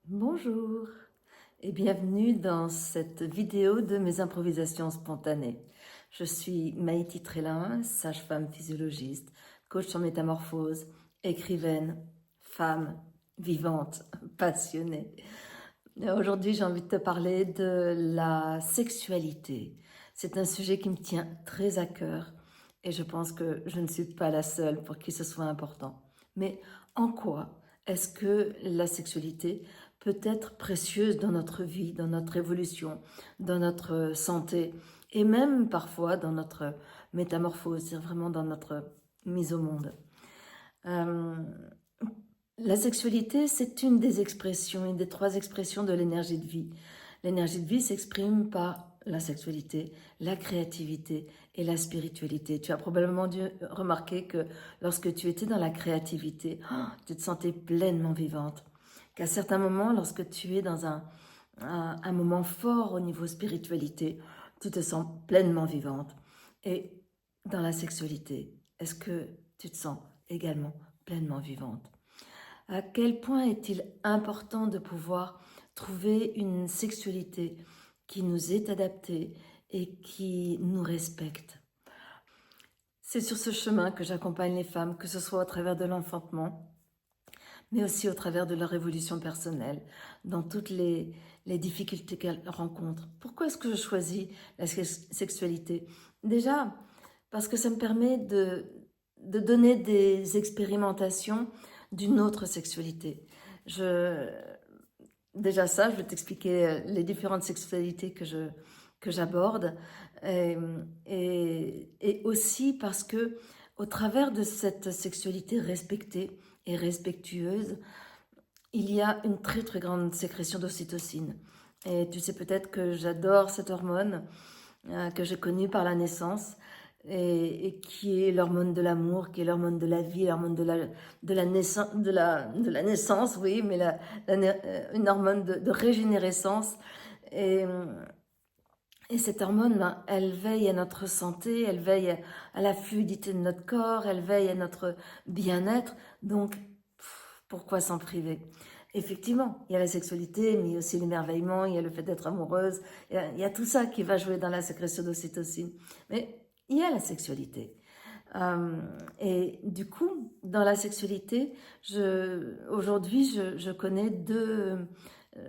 Bonjour et bienvenue dans cette vidéo de mes improvisations spontanées. Je suis Maïti Trélin, sage-femme physiologiste, coach en métamorphose, écrivaine, femme, vivante, passionnée. Aujourd'hui, j'ai envie de te parler de la sexualité. C'est un sujet qui me tient très à cœur et je pense que je ne suis pas la seule pour qui ce soit important. Mais en quoi est-ce que la sexualité peut être précieuse dans notre vie, dans notre évolution, dans notre santé et même parfois dans notre métamorphose, c'est-à-dire vraiment dans notre mise au monde. La sexualité, c'est une des expressions, une des trois expressions de l'énergie de vie. L'énergie de vie s'exprime par la sexualité, la créativité et la spiritualité. Tu as probablement dû remarquer que lorsque tu étais dans la créativité, tu te sentais pleinement vivante. Qu'à certains moments, lorsque tu es dans un moment fort au niveau spiritualité, tu te sens pleinement vivante. Et dans la sexualité, est-ce que tu te sens également pleinement vivante? À quel point est-il important de pouvoir trouver une sexualité qui nous est adaptée et qui nous respecte? C'est sur ce chemin que j'accompagne les femmes, que ce soit au travers de l'enfantement, mais aussi au travers de leur évolution personnelle, dans toutes les difficultés qu'elles rencontrent. Pourquoi est-ce que je choisis la sexualité? Déjà, parce que ça me permet de donner des expérimentations d'une autre sexualité. Déjà ça, je vais t'expliquer les différentes sexualités que j'aborde. Et, et aussi parce que au travers de cette sexualité respectée et respectueuse, il y a une très très grande sécrétion d'ocytocine. Et tu sais peut-être que j'adore cette hormone que j'ai connue par la naissance et qui est l'hormone de l'amour, qui est l'hormone de la vie, l'hormone de la naissance, oui, mais une hormone de régénérescence. Et, et cette hormone, ben, elle veille à notre santé, elle veille à la fluidité de notre corps, elle veille à notre bien-être. Donc, pourquoi s'en priver? Effectivement, il y a la sexualité, mais il y a aussi l'émerveillement, il y a le fait d'être amoureuse, il y a tout ça qui va jouer dans la sécrétion d'ocytocine. Mais il y a la sexualité. Et du coup, dans la sexualité, aujourd'hui, je connais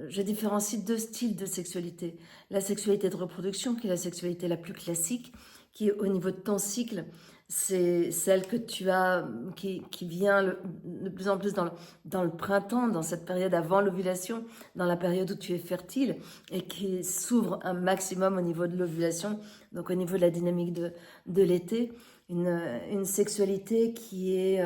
je différencie deux styles de sexualité. La sexualité de reproduction, qui est la sexualité la plus classique, qui est au niveau de ton cycle, c'est celle que tu as, qui vient de plus en plus dans le printemps, dans cette période avant l'ovulation, dans la période où tu es fertile, et qui s'ouvre un maximum au niveau de l'ovulation, donc au niveau de la dynamique de l'été. Une sexualité qui est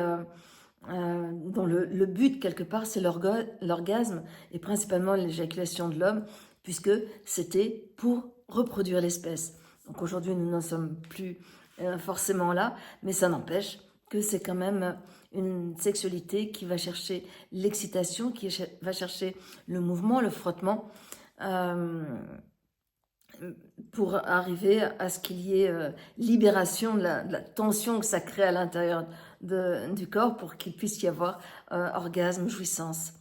dont le but quelque part c'est l'orgasme et principalement l'éjaculation de l'homme, puisque c'était pour reproduire l'espèce. Donc aujourd'hui nous n'en sommes plus forcément là, mais ça n'empêche que c'est quand même une sexualité qui va chercher l'excitation, qui va chercher le mouvement, le frottement, pour arriver à ce qu'il y ait libération de la tension que ça crée à l'intérieur du corps pour qu'il puisse y avoir orgasme, jouissance.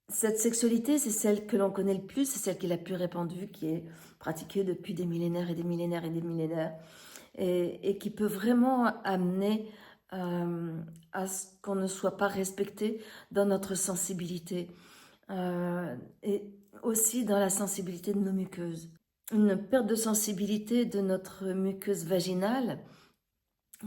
Cette sexualité, c'est celle que l'on connaît le plus, c'est celle qui est la plus répandue, qui est pratiquée depuis des millénaires et des millénaires et des millénaires, et qui peut vraiment amener à ce qu'on ne soit pas respecté dans notre sensibilité. Et aussi dans la sensibilité de nos muqueuses. Une perte de sensibilité de notre muqueuse vaginale,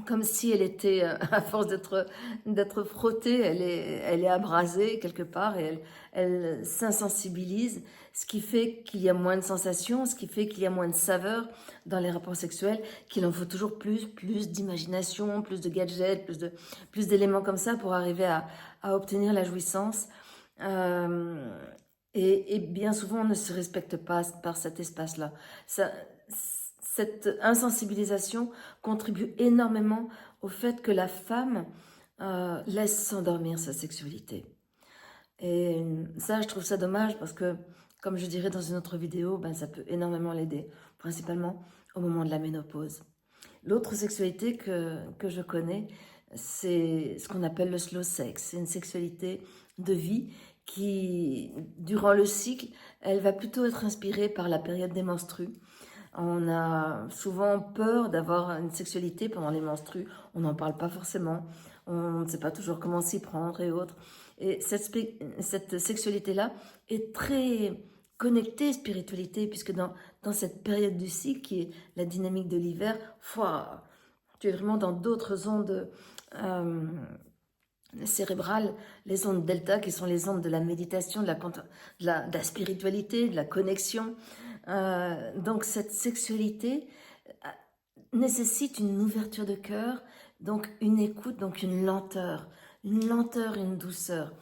comme si elle était, à force d'être frottée, elle est abrasée quelque part et elle s'insensibilise, ce qui fait qu'il y a moins de sensations, ce qui fait qu'il y a moins de saveur dans les rapports sexuels, qu'il en faut toujours plus d'imagination, plus de gadgets, plus d'éléments comme ça pour arriver à obtenir la jouissance. Euh, et bien souvent, on ne se respecte pas par cet espace-là. Cette insensibilisation contribue énormément au fait que la femme laisse s'endormir sa sexualité. Et ça, je trouve ça dommage parce que, comme je dirais dans une autre vidéo, ben, ça peut énormément l'aider, principalement au moment de la ménopause. L'autre sexualité que je connais, c'est ce qu'on appelle le slow sex. C'est une sexualité de vie qui, durant le cycle, elle va plutôt être inspirée par la période des menstrues. On a souvent peur d'avoir une sexualité pendant les menstrues. On n'en parle pas forcément. On ne sait pas toujours comment s'y prendre et autres. Et cette sexualité-là est très connectée spiritualité, puisque dans cette période du cycle, qui est la dynamique de l'hiver, tu es vraiment dans d'autres ondes cérébrales, les ondes delta, qui sont les ondes de la méditation, de la spiritualité, de la connexion. Donc cette sexualité nécessite une ouverture de cœur, donc une écoute, donc une lenteur, une douceur.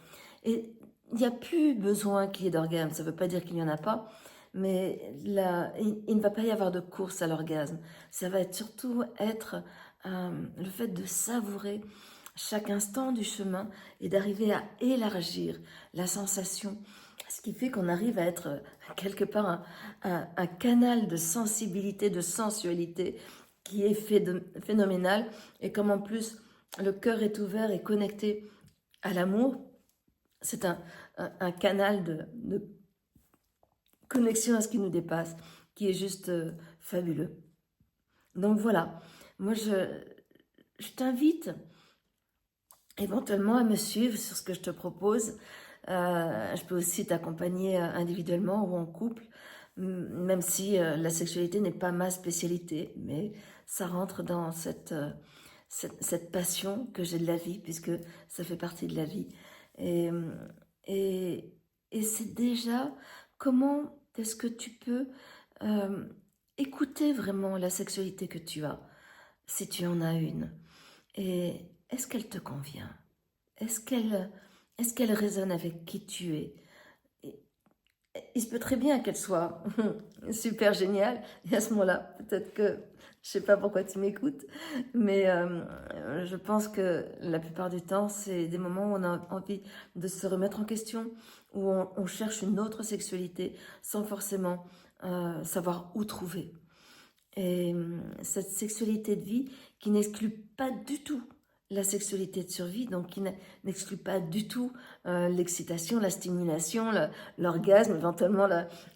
Et il n'y a plus besoin qu'il y ait d'orgasme, ça ne veut pas dire qu'il n'y en a pas, mais il ne va pas y avoir de course à l'orgasme. Ça va surtout être le fait de savourer chaque instant du chemin et d'arriver à élargir la sensation, ce qui fait qu'on arrive à être quelque part un canal de sensibilité, de sensualité qui est phénoménal. Et comme en plus le cœur est ouvert et connecté à l'amour, c'est un canal de connexion à ce qui nous dépasse, qui est juste fabuleux. Donc voilà, moi je t'invite éventuellement à me suivre sur ce que je te propose. Je peux aussi t'accompagner individuellement ou en couple, même si la sexualité n'est pas ma spécialité, mais ça rentre dans cette passion que j'ai de la vie, puisque ça fait partie de la vie. Et, et, et c'est déjà comment est-ce que tu peux écouter vraiment la sexualité que tu as, si tu en as une. Et est-ce qu'elle te convient? Est-ce qu'elle résonne avec qui tu es? Il se peut très bien qu'elle soit super géniale. Et à ce moment-là, peut-être que, je sais pas pourquoi tu m'écoutes, mais je pense que la plupart du temps, c'est des moments où on a envie de se remettre en question, où on cherche une autre sexualité sans forcément savoir où trouver. Et cette sexualité de vie qui n'exclut pas du tout la sexualité de survie, donc qui n'exclut pas du tout l'excitation, la stimulation, l'orgasme, éventuellement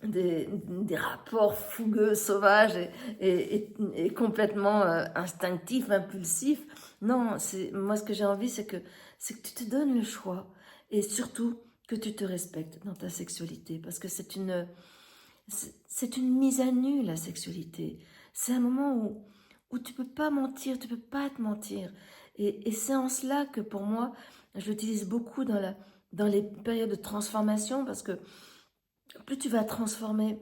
des rapports fougueux, sauvages et complètement instinctifs, impulsifs. Non, moi ce que j'ai envie, c'est que tu te donnes le choix et surtout que tu te respectes dans ta sexualité, parce que c'est une mise à nu, la sexualité. C'est un moment où tu peux pas mentir, tu peux pas te mentir. Et c'est en cela que pour moi, je l'utilise beaucoup dans les périodes de transformation, parce que plus tu vas transformer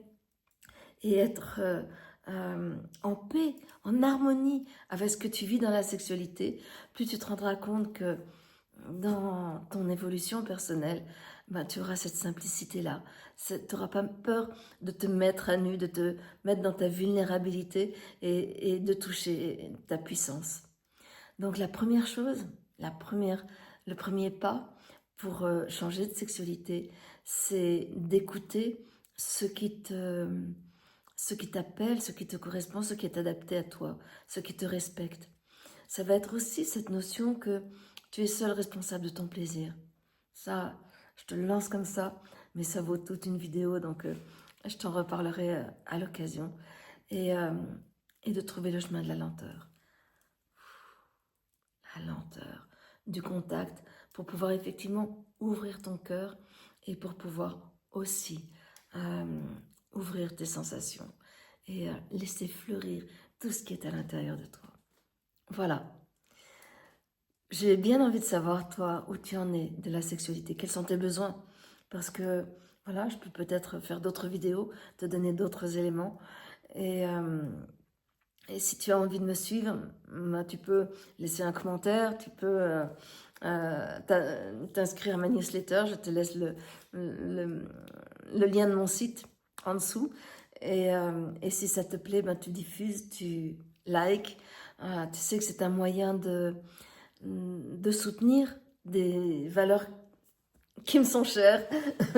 et être en paix, en harmonie avec ce que tu vis dans la sexualité, plus tu te rendras compte que dans ton évolution personnelle, ben, tu auras cette simplicité-là. Tu n'auras pas peur de te mettre à nu, de te mettre dans ta vulnérabilité et de toucher ta puissance. Donc la première chose, le premier pas pour changer de sexualité, c'est d'écouter ce qui t'appelle, ce qui te correspond, ce qui est adapté à toi, ce qui te respecte. Ça va être aussi cette notion que tu es seul responsable de ton plaisir. Ça, je te le lance comme ça, mais ça vaut toute une vidéo, donc je t'en reparlerai à l'occasion. Et, euh, et de trouver le chemin de la lenteur. La lenteur, du contact, pour pouvoir effectivement ouvrir ton cœur et pour pouvoir aussi ouvrir tes sensations et laisser fleurir tout ce qui est à l'intérieur de toi. Voilà. J'ai bien envie de savoir, toi, où tu en es de la sexualité, quels sont tes besoins. Parce que, voilà, je peux peut-être faire d'autres vidéos, te donner d'autres éléments. Et si tu as envie de me suivre, ben, tu peux laisser un commentaire, tu peux t'inscrire à ma newsletter. Je te laisse le lien de mon site en dessous. Et si ça te plaît, ben, tu diffuses, tu likes. Tu sais que c'est un moyen de soutenir des valeurs qui me sont chères,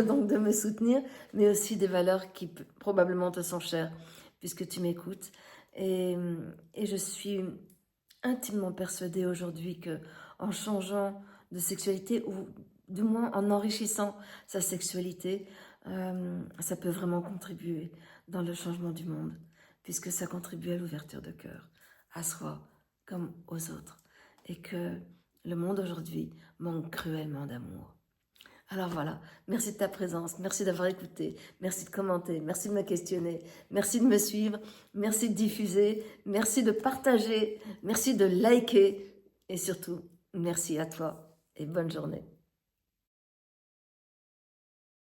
donc de me soutenir, mais aussi des valeurs qui probablement te sont chères, puisque tu m'écoutes. Et je suis intimement persuadée aujourd'hui que en changeant de sexualité, ou du moins en enrichissant sa sexualité, ça peut vraiment contribuer dans le changement du monde, puisque ça contribue à l'ouverture de cœur, à soi comme aux autres, et que le monde aujourd'hui manque cruellement d'amour. Alors voilà, merci de ta présence, merci d'avoir écouté, merci de commenter, merci de me questionner, merci de me suivre, merci de diffuser, merci de partager, merci de liker et surtout, merci à toi et bonne journée.